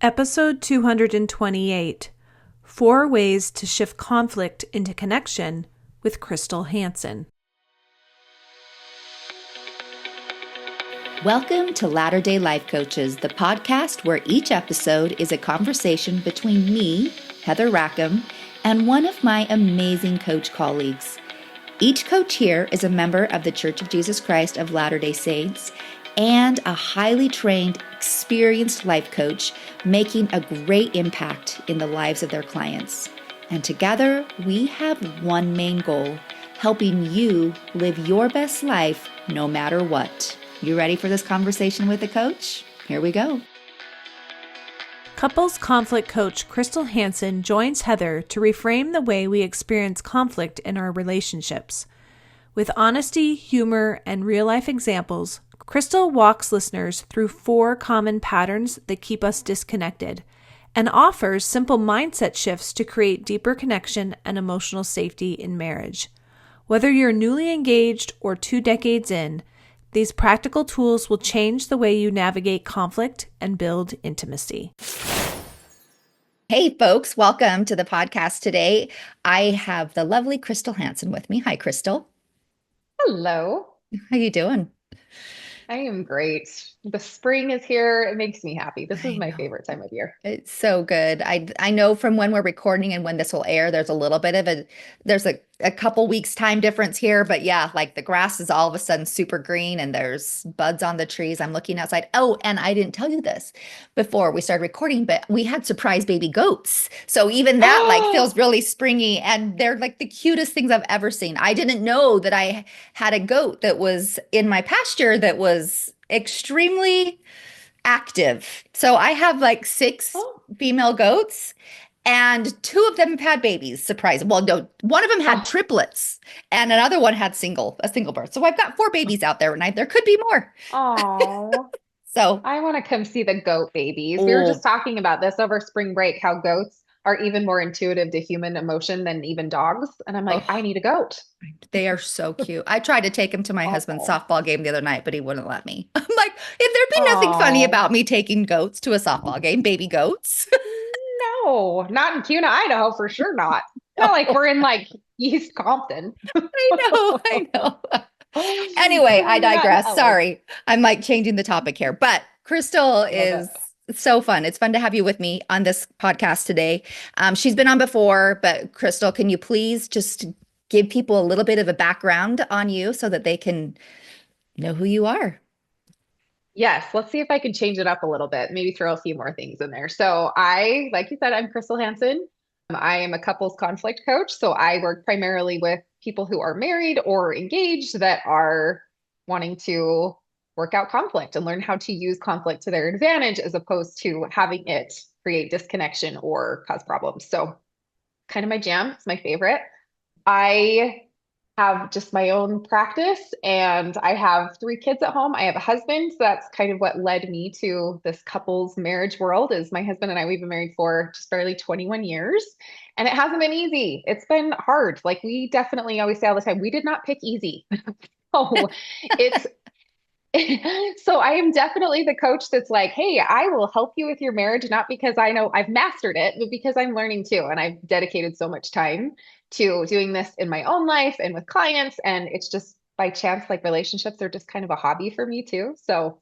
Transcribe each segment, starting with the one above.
Episode 228, 4 Ways to Shift Conflict into Connection with Crystal Hansen. Welcome to Latter-day Life Coaches, the podcast where each episode is a conversation between me, Heather Rackham, and one of my amazing coach colleagues. Each coach here is a member of the Church of Jesus Christ of Latter-day Saints and a highly trained, experienced life coach making a great impact in the lives of their clients. And together, we have one main goal, helping you live your best life no matter what. You ready for this conversation with a coach? Here we go. Couples conflict coach Crystal Hansen joins Heather to reframe the way we experience conflict in our relationships. With honesty, humor, and real-life examples, Crystal walks listeners through 4 common patterns that keep us disconnected and offers simple mindset shifts to create deeper connection and emotional safety in marriage. Whether you're newly engaged or 2 decades in, these practical tools will change the way you navigate conflict and build intimacy. Hey folks, welcome to the podcast today. I have the lovely Crystal Hansen with me. Hi, Crystal. Hello. How you doing? I am great. The spring is here. It makes me happy. This is I my know. favorite time of year. It's so good. I know from when we're recording and when this will air, there's a little bit of there's a couple weeks time difference here, but yeah, like the grass is all of a sudden super green and there's buds on the trees. I'm looking outside. Oh, and I didn't tell you this before we started recording, but we had surprise baby goats. So even that like feels really springy and they're like the cutest things I've ever seen. I didn't know that I had a goat that was in my pasture that was extremely active. So I have like 6 Oh, female goats and 2 of them have had babies. Surprise. Well, no, one of them had oh, triplets and another one had a single birth. So I've got 4 babies out there and there could be more. oh. So, I want to come see the goat babies. We were just oh, talking about this over spring break, how goats are even more intuitive to human emotion than even dogs. And I'm like, I oh, need a goat. they are so cute. I tried to take him to my husband's Oh, softball game the other night, but he wouldn't let me. I'm like, if there'd be nothing funny oh. about me taking goats to a softball game, baby goats. No, not in Cuna, Idaho, for sure not. Not like No, we're in like East Compton. I know, I know. Anyway, I Not in digress. LA. Sorry. I'm like changing the topic here, but Crystal Love it. is so fun. It's fun to have you with me on this podcast today. She's been on before, but Crystal, can you please just give people a little bit of a background on you so that they can know who you are? Yes, let's see if I can change it up a little bit, maybe throw a few more things in there. So like you said, I'm Crystal Hansen. I am a couples conflict coach. So I work primarily with people who are married or engaged that are wanting to work out conflict and learn how to use conflict to their advantage as opposed to having it create disconnection or cause problems. So kind of my jam. It's my favorite. I have just my own practice and I have 3 kids at home. I have a husband. So that's kind of what led me to this couples marriage world is my husband and I, we've been married for just barely 21 years and it hasn't been easy. It's been hard. Like we definitely always say all the time, we did not pick easy. So it's so I am definitely the coach that's like, hey, I will help you with your marriage, not because I know I've mastered it, but because I'm learning too. And I've dedicated so much time to doing this in my own life and with clients. And it's just by chance, like relationships are just kind of a hobby for me too. So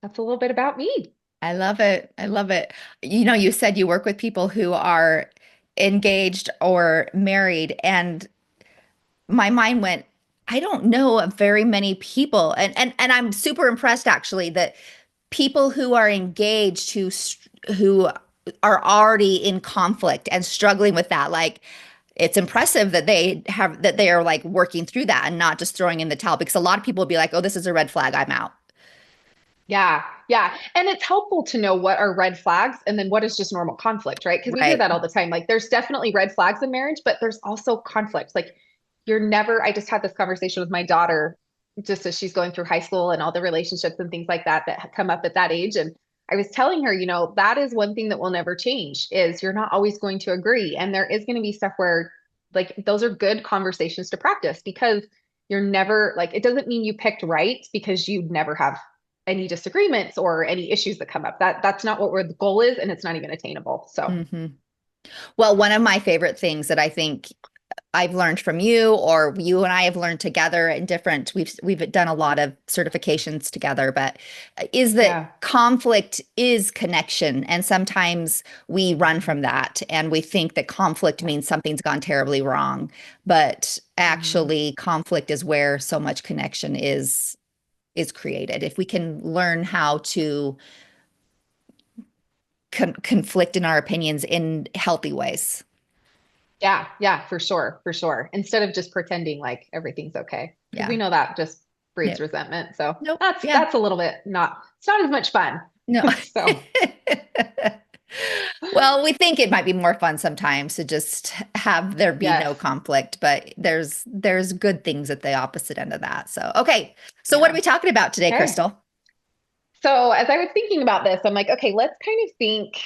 that's a little bit about me. I love it. I love it. You know, you said you work with people who are engaged or married, and my mind went, I don't know of very many people, and I'm super impressed actually that people who are engaged who are already in conflict and struggling with that, like it's impressive that they are like working through that and not just throwing in the towel because a lot of people would be like, oh, this is a red flag, I'm out. Yeah, yeah. And it's helpful to know what are red flags and then what is just normal conflict, right? Because we hear Right. that all the time. Like there's definitely red flags in marriage, but there's also conflict. Like you're never, I just had this conversation with my daughter just as she's going through high school and all the relationships and things like that that come up at that age. And I was telling her, that is one thing that will never change is you're not always going to agree. And there is going to be stuff where like those are good conversations to practice because you're never like, it doesn't mean you picked right because you never have any disagreements or any issues that come up. That's not what the goal is, and it's not even attainable. So Hmm. Well, one of my favorite things that I think I've learned from you, or you and I have learned together in different, we've done a lot of certifications together, but is that yeah. conflict is connection. And sometimes we run from that and we think that conflict means something's gone terribly wrong. But Mhm. actually conflict is where so much connection is created. If we can learn how to conflict in our opinions in healthy ways. Yeah, yeah, for sure, for sure. Instead of just pretending like everything's okay, because Yeah. we know that just breeds Nope. resentment. So Nope. that's Yeah. that's a little bit it's not as much fun. No. So Well, we think it might be more fun sometimes to just have there be yes, no conflict, but there's good things at the opposite end of that. So, okay. So what are yeah. we talking about today, Okay. Crystal? So as I was thinking about this, I'm like, okay, let's kind of think.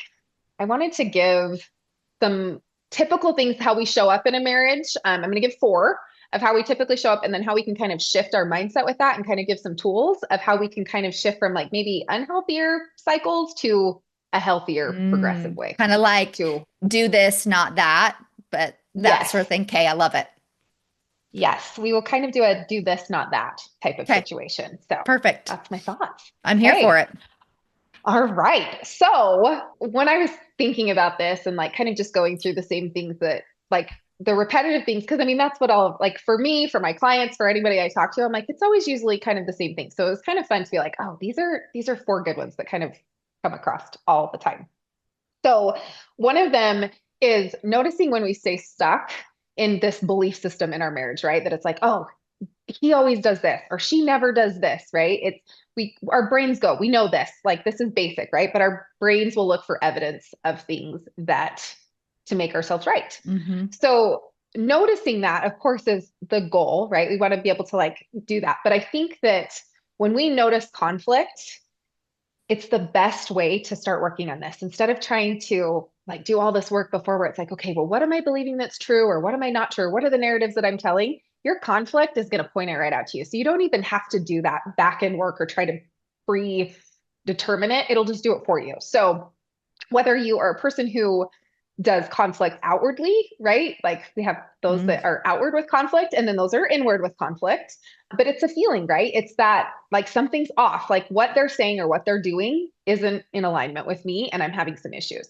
I wanted to give some typical things how we show up in a marriage. I'm going to give four of how we typically show up, and then how we can kind of shift our mindset with that, and kind of give some tools of how we can kind of shift from like maybe unhealthier cycles to a healthier, progressive way. Kind of like To do this, not that, but that yes, sort of thing. Okay, I love it. yes, we will kind of do a do this, not that type of Okay, situation. So perfect. that's my thoughts. I'm here for Okay. it. All right. So when I was thinking about this and like kind of just going through the same things that like the repetitive things, because I mean, that's what all like for me, for my clients, for anybody I talk to, I'm like, it's always usually kind of the same thing. So it was kind of fun to be like, oh, these are four good ones that kind of come across all the time. So one of them is noticing when we stay stuck in this belief system in our marriage, right? That it's like, oh, he always does this or she never does this, right? It's our brains go, we know this, like this is basic, right? But our brains will look for evidence of things that to make ourselves right. Hmm. So noticing that, of course, is the goal, right? We want to be able to like do that. But I think that when we notice conflict, it's the best way to start working on this instead of trying to like do all this work before where it's like, okay, well, what am I believing that's true? Or what am I not true? What are the narratives that I'm telling? Your conflict is going to point it right out to you. So you don't even have to do that back end work or try to predetermine it. It'll just do it for you. So whether you are a person who does conflict outwardly, right? Like we have those that are outward with conflict and then those are inward with conflict. But it's a feeling, right? It's that like something's off, like what they're saying or what they're doing isn't in alignment with me and I'm having some issues.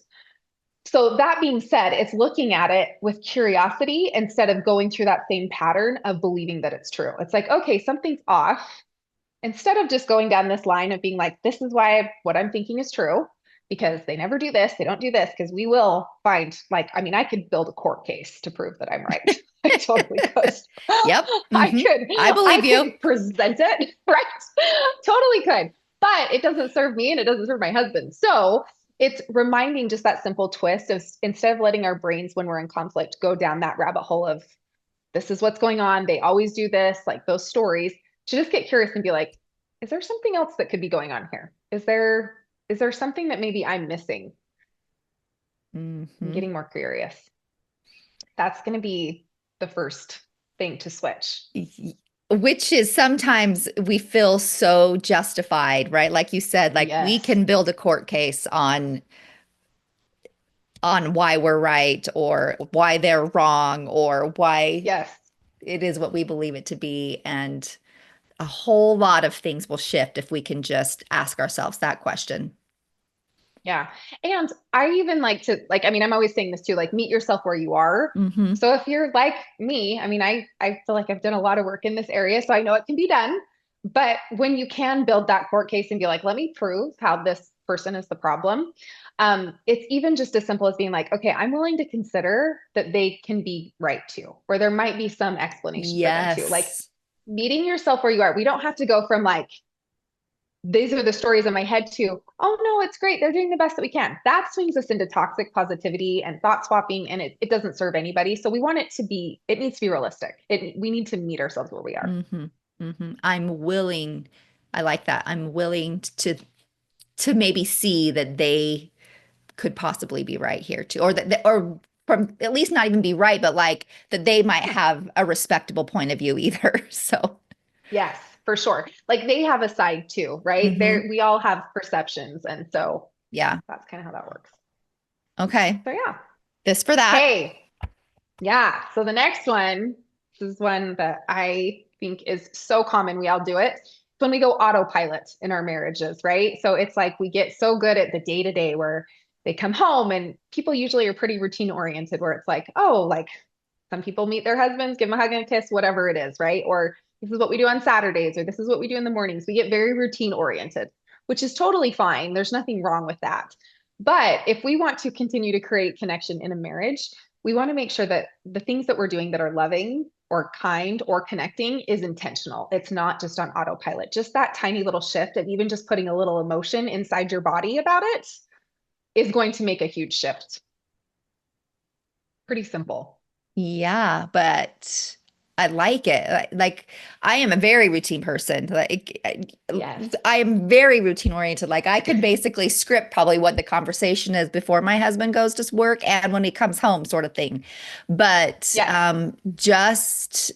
So that being said, it's looking at it with curiosity instead of going through that same pattern of believing that it's true. It's like, okay, something's off instead of just going down this line of being like, this is why what I'm thinking is true, because they never do this, they don't do this, because we will find, like, I mean, I could build a court case to prove that I'm right. I totally could. Yep. I Hmm. could, I I believe you. could present it, right? Totally could. But it doesn't serve me and it doesn't serve my husband. So it's reminding just that simple twist of instead of letting our brains when we're in conflict go down that rabbit hole of this is what's going on. They always do this, like those stories, to just get curious and be like, is there something else that could be going on here? Is there something that maybe I'm missing? I'm Hmm. getting more curious. That's going to be the first thing to switch. Which is sometimes we feel so justified, right? Like you said, like we Yes. can build a court case on why we're right or why they're wrong or why Yes. it is what we believe it to be. And a whole lot of things will shift if we can just ask ourselves that question. Yeah. And I even like to like, I mean, I'm always saying this too, like meet yourself where you are. Hmm. So if you're like me, I mean, I feel like I've done a lot of work in this area, so I know it can be done. But when you can build that court case and be like, let me prove how this person is the problem. It's even just as simple as being like, okay, I'm willing to consider that they can be right too, or there might be some explanation for them too. Like Yes. meeting yourself where you are. We don't have to go from like these are the stories in my head too. Oh no, it's great. They're doing the best that we can. That swings us into toxic positivity and thought swapping, and it doesn't serve anybody. So we want it to be, it needs to be realistic. We need to meet ourselves where we are. Hmm. Hmm. I'm willing, I like that. I'm willing to maybe see that they could possibly be right here too, or or from at least not even be right, but like that they might have a respectable point of view either. So, Yes. for sure. Like they have a side too, right? Hmm. We all have perceptions. And so Yeah. that's kind of how that works. Okay. So yeah. This for that. Okay. Yeah. So the next one, this is one that I think is so common. We all do it. It's when we go autopilot in our marriages, right? So it's like we get so good at the day to day where they come home and people usually are pretty routine oriented, where it's like, oh, like some people meet their husbands, give them a hug and a kiss, whatever it is, right? Or this is what we do on Saturdays, or this is what we do in the mornings. We get very routine oriented, which is totally fine. There's nothing wrong with that. But if we want to continue to create connection in a marriage, we want to make sure that the things that we're doing that are loving or kind or connecting is intentional. It's not just on autopilot. Just that tiny little shift of even just putting a little emotion inside your body about it is going to make a huge shift. Pretty simple. Yeah, but I like it. Like I am a very routine person. Like Yes. I am very routine oriented. Like I could basically script probably what the conversation is before my husband goes to work and when he comes home, sort of thing. But Yes. just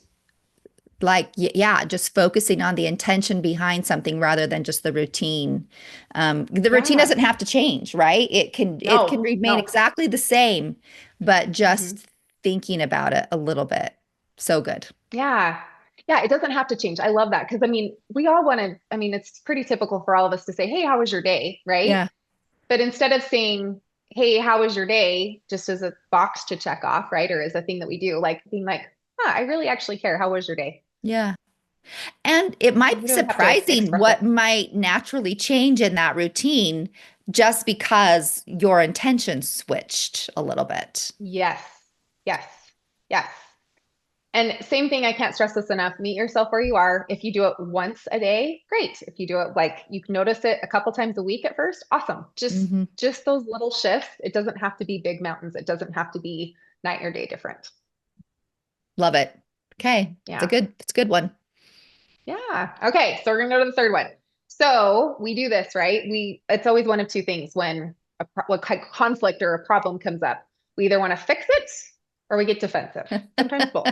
like yeah, just focusing on the intention behind something rather than just the routine. The routine Yeah. doesn't have to change, right? It can No, remain no. exactly the same, but Hmm. just thinking about it a little bit. So good. Yeah. Yeah, it doesn't have to change. I love that because I mean, we all want to, I mean, it's pretty typical for all of us to say, "Hey, how was your day?" Right? Yeah, But instead of saying, "Hey, how was your day?" just as a box to check off, right? Or as a thing that we do, like being like, "Huh, I really actually care. How was your day?" yeah. And it might We be don't have to surprising express it. what might naturally change in that routine just because your intention switched a little bit. Yes. Yes. Yes. And same thing, I can't stress this enough. Meet yourself where you are. If you do it once a day, great. If you do it like you can notice it a couple times a week at first, awesome. Hmm. Just those little shifts. It doesn't have to be big mountains. It doesn't have to be night or day different. Love it. Okay. Yeah. It's a good one. Yeah. Okay. So we're gonna go to the third one. So we do this, right? It's always one of two things when what conflict or a problem comes up. We either want to fix it or we get defensive. Sometimes both,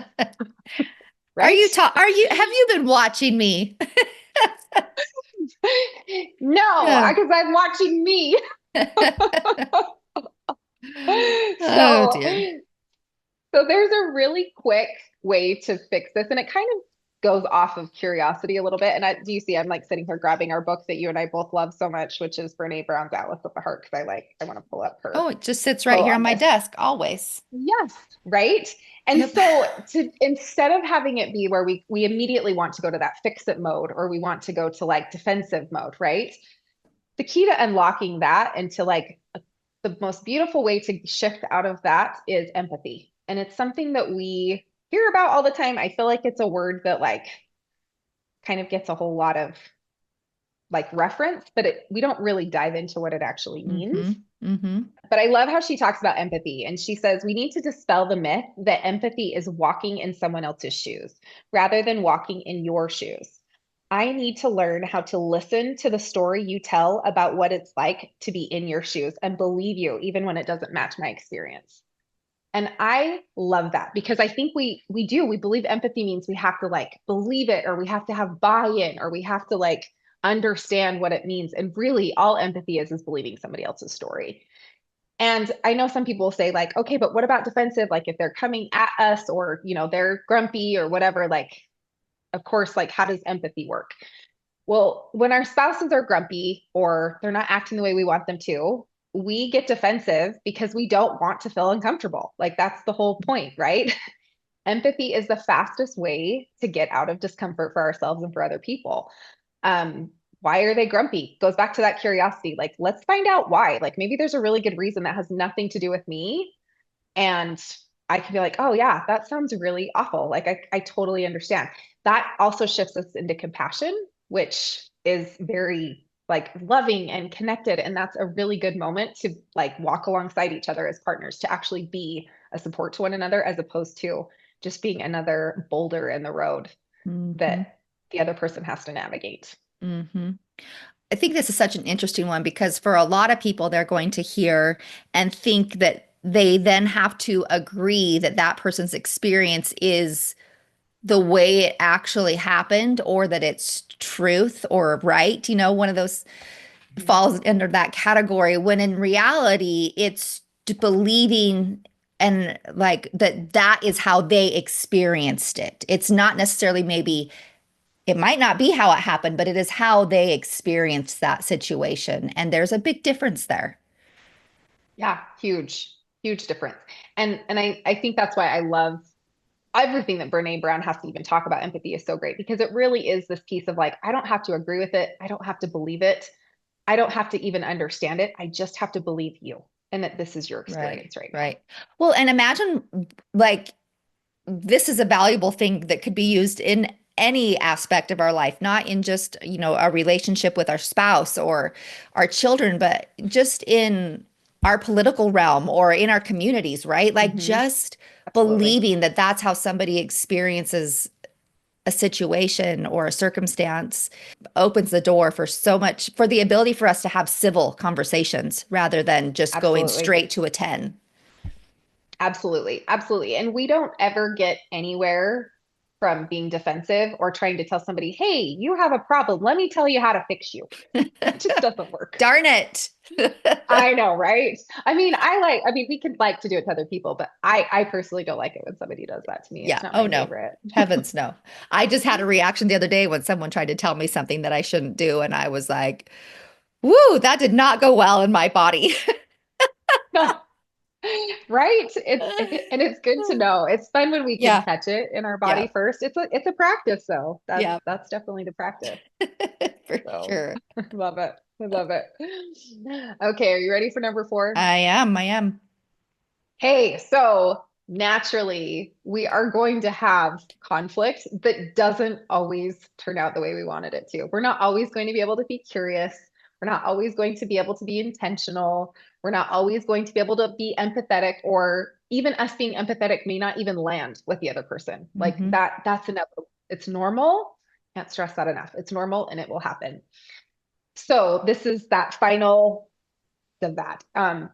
right? Have you been watching me? No, Yeah. because I'm watching me. Oh So, dear. so there's a really quick way to fix this, and it kind of goes off of curiosity a little bit. And do you see I'm like sitting here grabbing our book that you and I both love so much, which is Brene Brown's Atlas of the Heart, because I want to pull up Oh, her it just sits right quote here on on my this. desk always. Yes, right. And Yep. so to instead of having it be where we immediately want to go to that fix it mode or we want to go to like defensive mode, right? The key to unlocking that and to like the most beautiful way to shift out of that is empathy. And it's something that we hear about all the time. I feel like it's a word that like kind of gets a whole lot of like reference, but we don't really dive into what it actually means. Mm-hmm. Mm-hmm. But I love how she talks about empathy. And she says we need to dispel the myth that empathy is walking in someone else's shoes rather than walking in your shoes. I need to learn how to listen to the story you tell about what it's like to be in your shoes and believe you, even when it doesn't match my experience. And I love that because I think we believe empathy means we have to like believe it or we have to have buy-in or we have to like understand what it means. And really all empathy is believing somebody else's story. And I know some people say like, okay, but what about defensive? Like if they're coming at us or, they're grumpy or whatever, like, of course, like how does empathy work? Well, when our spouses are grumpy or they're not acting the way we want them to, we get defensive because we don't want to feel uncomfortable. Like that's the whole point, right? Empathy is the fastest way to get out of discomfort for ourselves and for other people. Why are they grumpy? Goes back to that curiosity. Like, let's find out why. Like, maybe there's a really good reason that has nothing to do with me. And I can be like, oh, yeah, that sounds really awful. Like, I totally understand. That also shifts us into compassion, which is very like loving and connected. And that's a really good moment to like walk alongside each other as partners to actually be a support to one another as opposed to just being another boulder in the road Mm-hmm. that the other person has to navigate. Mm-hmm. I think this is such an interesting one because for a lot of people, they're going to hear and think that they then have to agree that that person's experience is the way it actually happened or that it's truth or right. One of those falls under that category when in reality it's believing and like that is how they experienced it. It's not necessarily maybe it might not be how it happened, but it is how they experienced that situation. And there's a big difference there. Yeah, huge, huge difference. And I think that's why I love everything that Brene Brown has to even talk about empathy is so great because it really is this piece of like, I don't have to agree with it. I don't have to believe it. I don't have to even understand it. I just have to believe you and that this is your Right, experience right now. right. Well, and imagine like this is a valuable thing that could be used in any aspect of our life, not in just, our relationship with our spouse or our children, but just in our political realm or in our communities, right? Like Hmm. just Absolutely. believing that that's how somebody experiences a situation or a circumstance opens the door for so much, for the ability for us to have civil conversations rather than just going Absolutely. straight to a 10. Absolutely. Absolutely. And we don't ever get anywhere from being defensive or trying to tell somebody, hey, you have a problem. Let me tell you how to fix you. It just doesn't work. Darn it. I know, right? I mean, we can like to do it to other people, but I personally don't like it when somebody does that to me. Yeah. It's not Oh, my no. favorite. Heavens, no. I just had a reaction the other day when someone tried to tell me something that I shouldn't do. And I was like, woo, that did not go well in my body. Right? And it's good to know. It's fun when we can Yeah. catch it in our Yeah. body first. It's a practice though. That's Yeah. that's definitely the practice. For So sure. love it. I love it. Okay, are you ready for number four? I am. I am. Hey, so naturally, we are going to have conflict that doesn't always turn out the way we wanted it to. We're not always going to be able to be curious. We're not always going to be able to be intentional. We're not always going to be able to be empathetic, or even us being empathetic may not even land with the other person. Like Hmm. that's inevitable. It's normal. Can't stress that enough. It's normal and it will happen. So this is that final of that.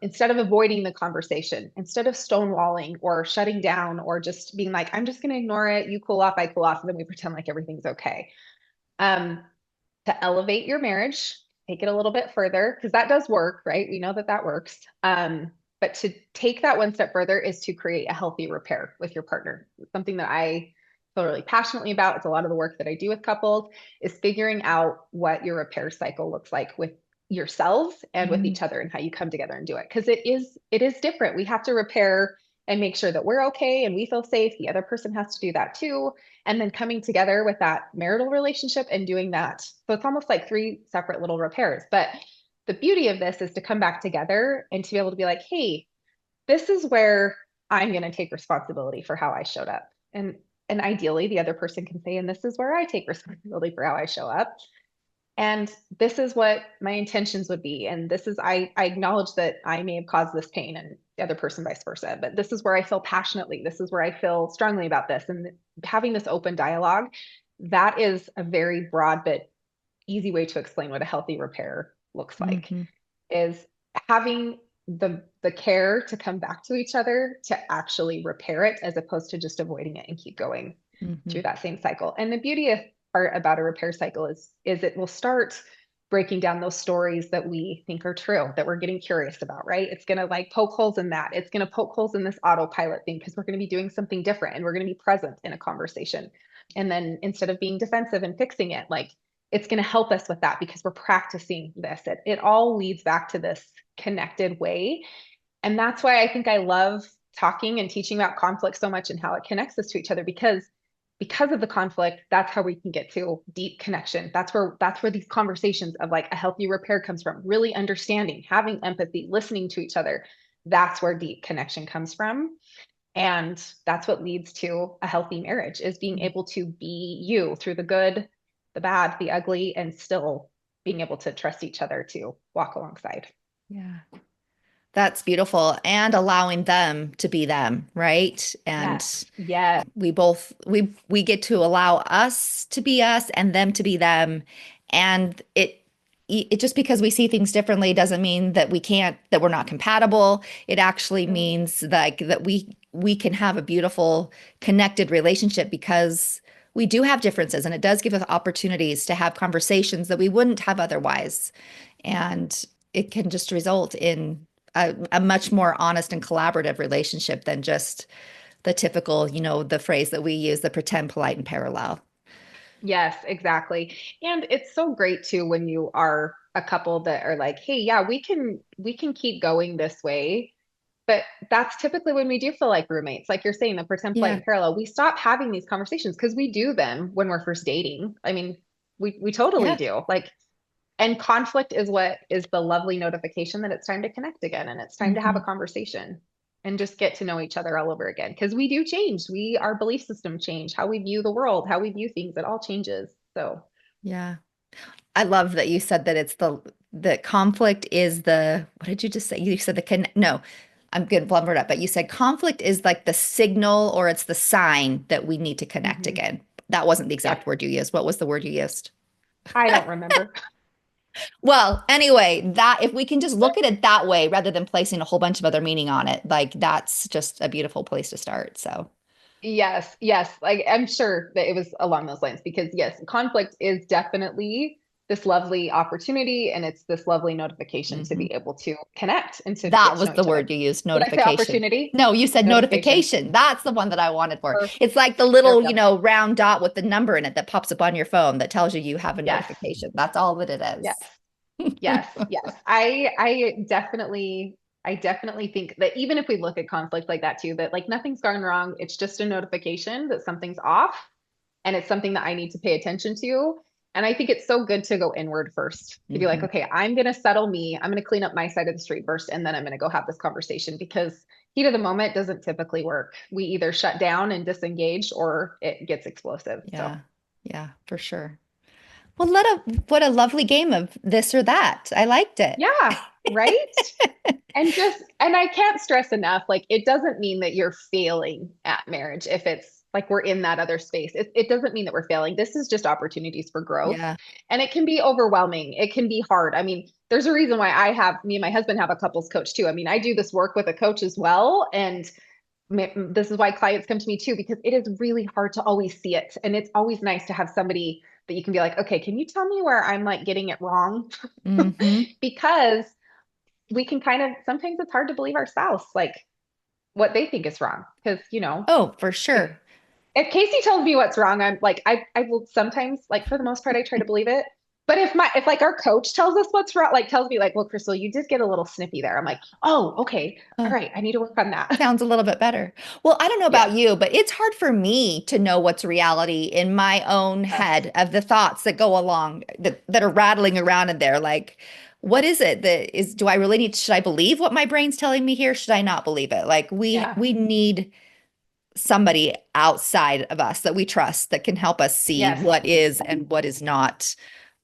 Instead of avoiding the conversation, instead of stonewalling or shutting down or just being like, I'm just going to ignore it. You cool off, I cool off, and then we pretend like everything's okay. Um, to elevate your marriage, take it a little bit further, because that does work, right? We know that that works. But to take that one step further is to create a healthy repair with your partner. It's something that I feel really passionately about. It's a lot of the work that I do with couples is figuring out what your repair cycle looks like with yourselves and with Hmm. each other and how you come together and do it. Because it is different. We have to repair and make sure that we're okay and we feel safe. The other person has to do that too, and then coming together with that marital relationship and doing that. So it's almost like three separate little repairs. But the beauty of this is to come back together and to be able to be like, hey, this is where I'm going to take responsibility for how I showed up. And ideally the other person can say, and this is where I take responsibility for how I show up. And this is what my intentions would be. And this is, I acknowledge that I may have caused this pain and the other person vice versa, but this is where I feel passionately. This is where I feel strongly about this. And having this open dialogue, that is a very broad but easy way to explain what a healthy repair looks like, Hmm. is having the care to come back to each other to actually repair it as opposed to just avoiding it and keep going Hmm. through that same cycle. And the beauty of part about a repair cycle is it will start breaking down those stories that we think are true, that we're getting curious about, right? It's going to like poke holes in that. It's going to poke holes in this autopilot thing because we're going to be doing something different and we're going to be present in a conversation. And then instead of being defensive and fixing it, like it's going to help us with that because we're practicing this. It all leads back to this connected way. And that's why I think I love talking and teaching about conflict so much and how it connects us to each other because of the conflict, that's how we can get to deep connection. That's where these conversations of like a healthy repair comes from, really understanding, having empathy, listening to each other. That's where deep connection comes from. And that's what leads to a healthy marriage is being able to be you through the good, the bad, the ugly, and still being able to trust each other to walk alongside. Yeah. That's beautiful. And allowing them to be them, right? And Yes. Yes. we get to allow us to be us and them to be them. And it just because we see things differently doesn't mean that that we're not compatible. It actually No. means like that we can have a beautiful connected relationship because we do have differences, and it does give us opportunities to have conversations that we wouldn't have otherwise. And it can just result in a much more honest and collaborative relationship than just the typical, the phrase that we use, the pretend, polite, and parallel. Yes, exactly. And it's so great too when you are a couple that are like, hey, yeah, we can keep going this way. But that's typically when we do feel like roommates. Like you're saying, the pretend, polite, Yeah. and parallel. We stop having these conversations because we do them when we're first dating. I mean, we totally Yeah. do. Like, and conflict is what is the lovely notification that it's time to connect again and it's time to have a Hmm. conversation and just get to know each other all over again. Because we do change. Our belief system change, how we view the world, how we view things, it all changes. So Yeah. I love that you said that the conflict is the, what did you just say? You said no, I'm good, blumbered up, but you said conflict is like the signal or it's the sign that we need to connect mhm. again. That wasn't the exact Yep. word you used. What was the word you used? I don't remember. Well, anyway, that if we can just look at it that way rather than placing a whole bunch of other meaning on it, like that's just a beautiful place to start. So, Yes, yes. Like I'm sure that it was along those lines because yes, conflict is definitely this lovely opportunity and it's this lovely notification to mhm. be able to connect and to That get to was know the each other. word you used, Did I say notification. opportunity? No, you said Notification. notification. That's the one that I wanted for. Perfect. It's like the There little, we go. round dot with the number in it that pops up on your phone that tells you you have a Yes. notification. That's all that it Yes. is. Yes. Yes. I definitely think that even if we look at conflict like that too, that like nothing's gone wrong. It's just a notification that something's off and it's something that I need to pay attention to. And I think it's so good to go inward first to be like, Mhm. okay, I'm going to settle me. I'm going to clean up my side of the street first, and then I'm going to go have this conversation because heat of the moment doesn't typically work. We either shut down and disengage or it gets explosive. So, Yeah. Yeah, for sure. Well, what a lovely game of this or that. I liked it. yeah, right. And I can't stress enough, like, it doesn't mean that you're failing at marriage if it's like we're in that other space. It doesn't mean that we're failing. This is just opportunities for growth. Yeah. And it can be overwhelming. It can be hard. I mean, there's a reason why me and my husband have a couples coach too. I mean, I do this work with a coach as well. And this is why clients come to me too, because it is really hard to always see it. And it's always nice to have somebody that you can be like, okay, can you tell me where I'm like getting it wrong? Hmm. Because we can kind of sometimes it's hard to believe our spouse like what they think is wrong because Oh, for if sure. if Casey tells me what's wrong, I'm like I will sometimes like for the most part I try to believe it. But if like our coach tells us what's wrong, like tells me like, well, Crystal, you did get a little snippy there. I'm like, oh, okay, all Oh, right, I need to work on that. sounds a little bit better. Well, I don't know about Yes, you, but it's hard for me to know what's reality in my own yes, head of the thoughts that go along that are rattling around in there. Like, what is it that is, do I really need, should I believe what my brain's telling me here? Should I not believe it? Like yeah, we need somebody outside of us that we trust that can help us see yes, what is and what is not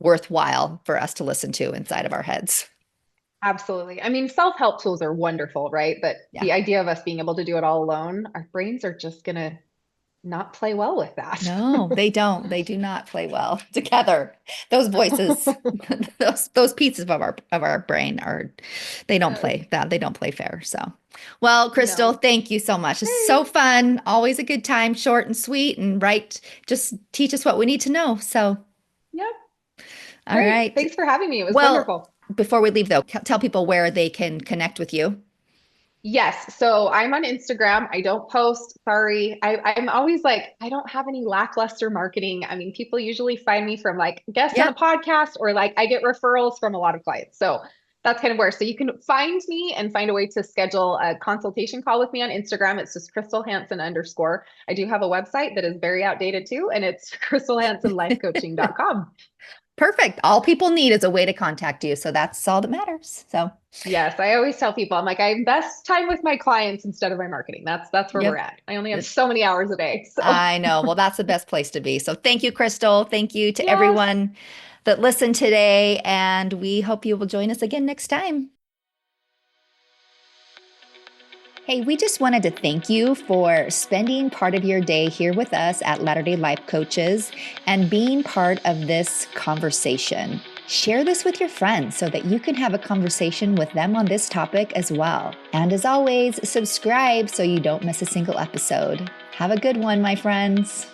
worthwhile for us to listen to inside of our heads. absolutely. I mean, self-help tools are wonderful, right? But Yeah. the idea of us being able to do it all alone, our brains are just gonna not play well with that. No, they don't. They do not play well together. Those voices, those pieces of our brain are they don't Yes. play that they don't play fair. So, well, Crystal, No. thank you so much. It's Hey. so fun. Always a good time, short and sweet and right. Just teach us what we need to know. So, Yep. all Great. right. Thanks for having me. It was Well, wonderful. before we leave though, tell people where they can connect with you. Yes. So I'm on Instagram. I don't post. Sorry. I'm always like, I don't have any lackluster marketing. I mean, people usually find me from like guests on Yeah. a podcast or like I get referrals from a lot of clients. So that's kind of where. So you can find me and find a way to schedule a consultation call with me on Instagram. It's just Crystal Hansen _. I do have a website that is very outdated too, and it's crystalhansenlifecoaching.com. Perfect. All people need is a way to contact you. So that's all that matters. So, Yes, I always tell people I'm like I invest time with my clients instead of my marketing. That's where we're yep. at. I only have so many hours a day. So, I know. Well, that's the best place to be. So thank you, Crystal. Thank you to yes. everyone that listened today. And we hope you will join us again next time. Hey, we just wanted to thank you for spending part of your day here with us at Latter-day Life Coaches and being part of this conversation. Share this with your friends so that you can have a conversation with them on this topic as well. And as always, subscribe so you don't miss a single episode. Have a good one, my friends.